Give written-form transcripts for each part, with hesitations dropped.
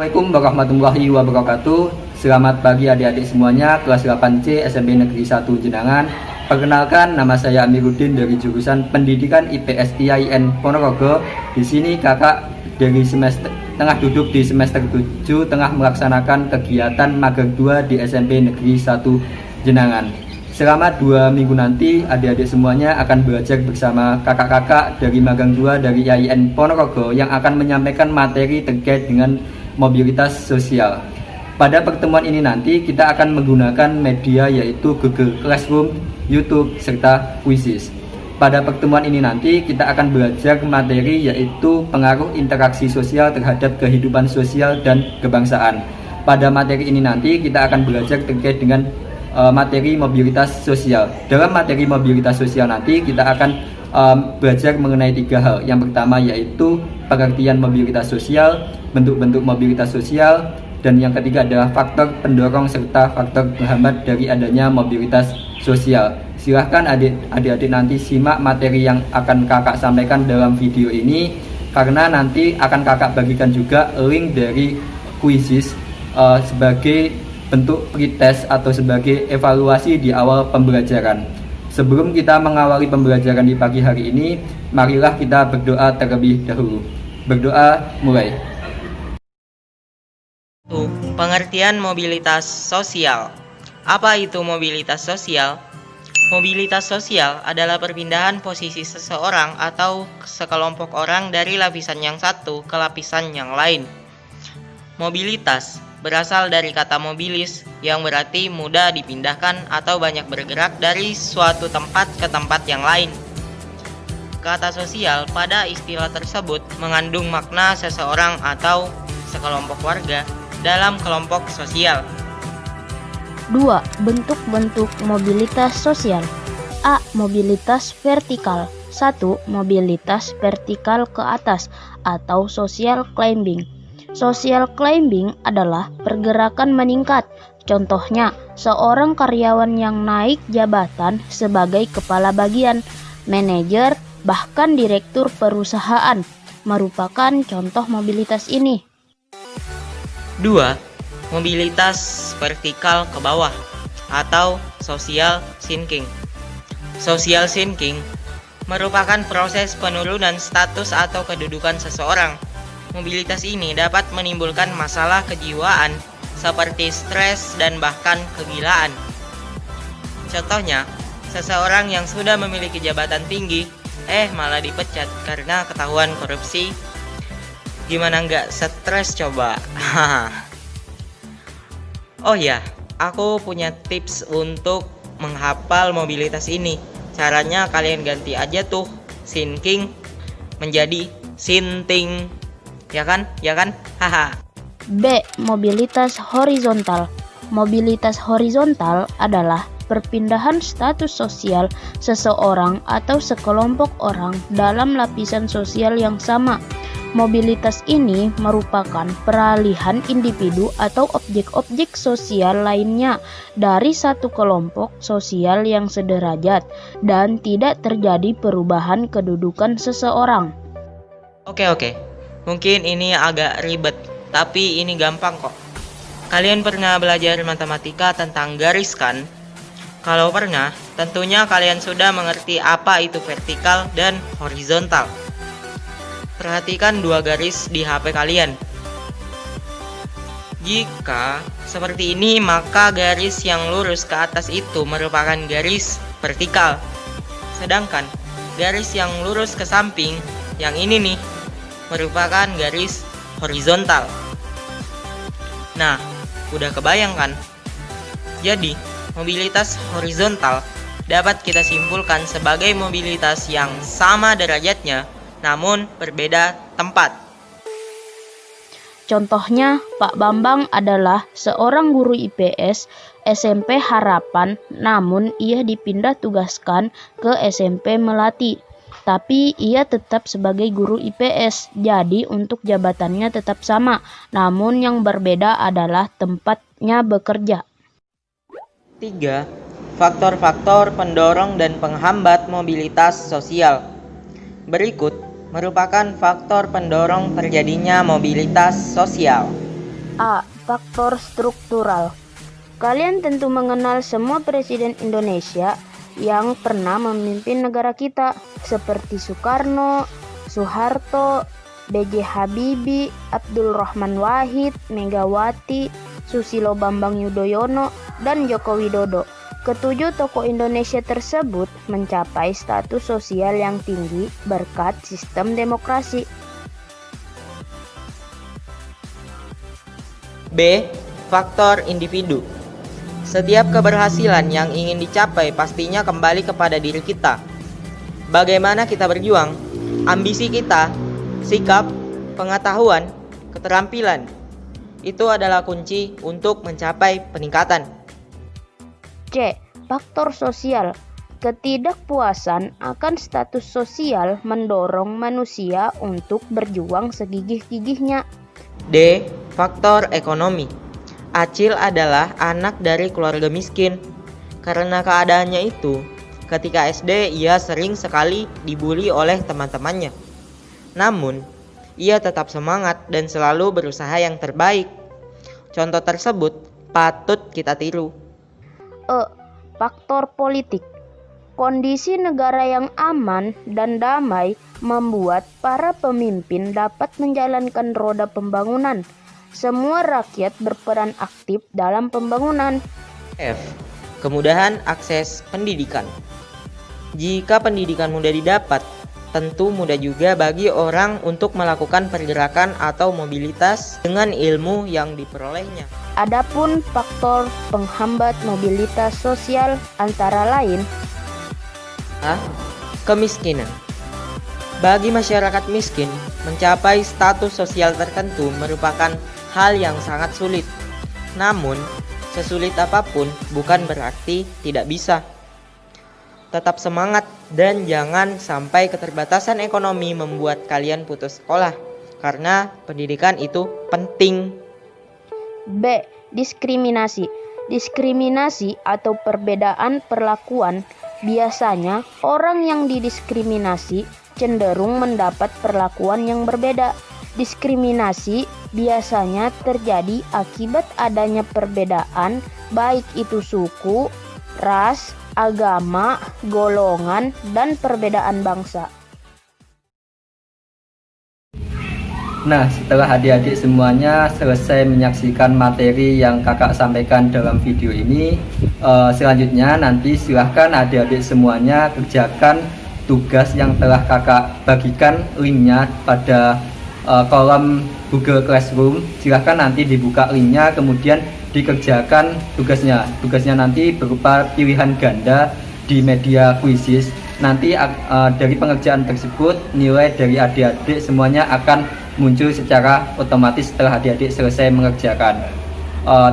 Assalamualaikum warahmatullahi wabarakatuh. Selamat pagi adik-adik semuanya, kelas 8C SMP Negeri 1 Jenangan. Perkenalkan, nama saya Amiruddin dari jurusan Pendidikan IPS IAIN Ponorogo. Di sini kakak dari tengah duduk di semester 7, tengah melaksanakan kegiatan magang 2 di SMP Negeri 1 Jenangan. Selama 2 minggu nanti, adik-adik semuanya akan belajar bersama kakak-kakak dari magang 2 dari IAIN Ponorogo yang akan menyampaikan materi terkait dengan mobilitas sosial. Pada pertemuan ini nanti kita akan menggunakan media yaitu Google Classroom, YouTube, serta Quizzes. Pada pertemuan ini nanti kita akan belajar materi yaitu pengaruh interaksi sosial terhadap kehidupan sosial dan kebangsaan. Pada materi ini nanti kita akan belajar terkait dengan materi mobilitas sosial. Dalam materi mobilitas sosial nanti kita akan belajar mengenai 3 hal. Yang pertama yaitu pengertian mobilitas sosial, bentuk-bentuk mobilitas sosial, dan yang ketiga adalah faktor pendorong serta faktor penghambat dari adanya mobilitas sosial. Silahkan adik-adik nanti simak materi yang akan kakak sampaikan dalam video ini, karena nanti akan kakak bagikan juga link dari Quizzes sebagai bentuk pretest atau sebagai evaluasi di awal pembelajaran. Sebelum kita mengawali pembelajaran di pagi hari ini, marilah kita berdoa terlebih dahulu. Berdoa mulai. Pengertian mobilitas sosial. Apa itu mobilitas sosial? Mobilitas sosial adalah perpindahan posisi seseorang atau sekelompok orang dari lapisan yang satu ke lapisan yang lain. Mobilitas berasal dari kata mobilis yang berarti mudah dipindahkan atau banyak bergerak dari suatu tempat ke tempat yang lain. Kata sosial pada istilah tersebut mengandung makna seseorang atau sekelompok warga dalam kelompok sosial. 2. Bentuk-bentuk mobilitas sosial. A. Mobilitas vertikal. 1. Mobilitas vertikal ke atas atau social climbing. Social climbing adalah pergerakan meningkat. Contohnya, seorang karyawan yang naik jabatan sebagai kepala bagian, manajer, bahkan direktur perusahaan merupakan contoh mobilitas ini. 2. Mobilitas vertikal ke bawah atau social sinking. Social sinking merupakan proses penurunan status atau kedudukan seseorang. Mobilitas ini dapat menimbulkan masalah kejiwaan seperti stres dan bahkan kegilaan. Contohnya, seseorang yang sudah memiliki jabatan tinggi malah dipecat karena ketahuan korupsi. Gimana nggak stres coba? Oh ya, aku punya tips untuk menghafal mobilitas ini. Caranya kalian ganti aja tuh sinking menjadi sinting. Ya kan? Haha. B. Mobilitas horizontal. Mobilitas horizontal adalah perpindahan status sosial seseorang atau sekelompok orang dalam lapisan sosial yang sama. Mobilitas ini merupakan peralihan individu atau objek-objek sosial lainnya dari satu kelompok sosial yang sederajat dan tidak terjadi perubahan kedudukan seseorang. Oke. Mungkin ini agak ribet, tapi ini gampang kok. Kalian pernah belajar matematika tentang garis kan? Kalau pernah, tentunya kalian sudah mengerti apa itu vertikal dan horizontal. Perhatikan 2 garis di HP kalian. Jika seperti ini, maka garis yang lurus ke atas itu merupakan garis vertikal. Sedangkan garis yang lurus ke samping, yang ini nih, merupakan garis horizontal. Nah, udah kebayang kan? Jadi, mobilitas horizontal dapat kita simpulkan sebagai mobilitas yang sama derajatnya, namun berbeda tempat. Contohnya, Pak Bambang adalah seorang guru IPS SMP Harapan, namun ia dipindah tugaskan ke SMP Melati. Tapi ia tetap sebagai guru IPS, jadi untuk jabatannya tetap sama, namun yang berbeda adalah tempatnya bekerja. 3. Faktor-faktor pendorong dan penghambat mobilitas sosial. Berikut merupakan faktor pendorong terjadinya mobilitas sosial. A. Faktor struktural. Kalian tentu mengenal semua presiden Indonesia yang pernah memimpin negara kita, seperti Soekarno, Soeharto, B.J. Habibie, Abdul Rahman Wahid, Megawati, Susilo Bambang Yudhoyono, dan Joko Widodo. Ketujuh tokoh Indonesia tersebut mencapai status sosial yang tinggi berkat sistem demokrasi. B. Faktor individu. Setiap keberhasilan yang ingin dicapai pastinya kembali kepada diri kita. Bagaimana kita berjuang, ambisi kita, sikap, pengetahuan, keterampilan, itu adalah kunci untuk mencapai peningkatan. C. Faktor sosial. Ketidakpuasan akan status sosial mendorong manusia untuk berjuang segigih-gigihnya. D. Faktor ekonomi. Acil adalah anak dari keluarga miskin. Karena keadaannya itu, ketika SD ia sering sekali dibully oleh teman-temannya. Namun, ia tetap semangat dan selalu berusaha yang terbaik. Contoh tersebut patut kita tiru. E. Faktor politik. Kondisi negara yang aman dan damai membuat para pemimpin dapat menjalankan roda pembangunan. Semua rakyat berperan aktif dalam pembangunan. F. Kemudahan akses pendidikan. Jika pendidikan mudah didapat, tentu mudah juga bagi orang untuk melakukan pergerakan atau mobilitas dengan ilmu yang diperolehnya. Adapun faktor penghambat mobilitas sosial antara lain A. Kemiskinan. Bagi masyarakat miskin, mencapai status sosial tertentu merupakan hal yang sangat sulit. Namun, sesulit apapun bukan berarti tidak bisa. Tetap semangat dan jangan sampai keterbatasan ekonomi membuat kalian putus sekolah, karena pendidikan itu penting. B. Diskriminasi. Diskriminasi atau perbedaan perlakuan, biasanya orang yang didiskriminasi cenderung mendapat perlakuan yang berbeda. Diskriminasi biasanya terjadi akibat adanya perbedaan, baik itu suku, ras, agama, golongan, dan perbedaan bangsa. Nah, setelah adik-adik semuanya selesai menyaksikan materi yang kakak sampaikan dalam video ini, selanjutnya nanti silahkan adik-adik semuanya kerjakan tugas yang telah kakak bagikan linknya pada kolom Google Classroom. Silahkan nanti dibuka linknya, kemudian dikerjakan tugasnya. Tugasnya nanti berupa pilihan ganda di media quizzes. Nanti dari pengerjaan tersebut nilai dari adik-adik semuanya akan muncul secara otomatis setelah adik-adik selesai mengerjakan.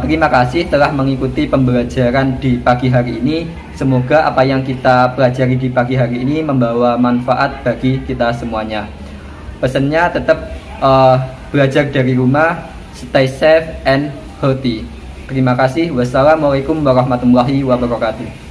Terima kasih telah mengikuti pembelajaran di pagi hari ini. Semoga apa yang kita pelajari di pagi hari ini membawa manfaat bagi kita semuanya. Pesannya tetap belajar dari rumah, stay safe and healthy. Terima kasih. Wassalamualaikum warahmatullahi wabarakatuh.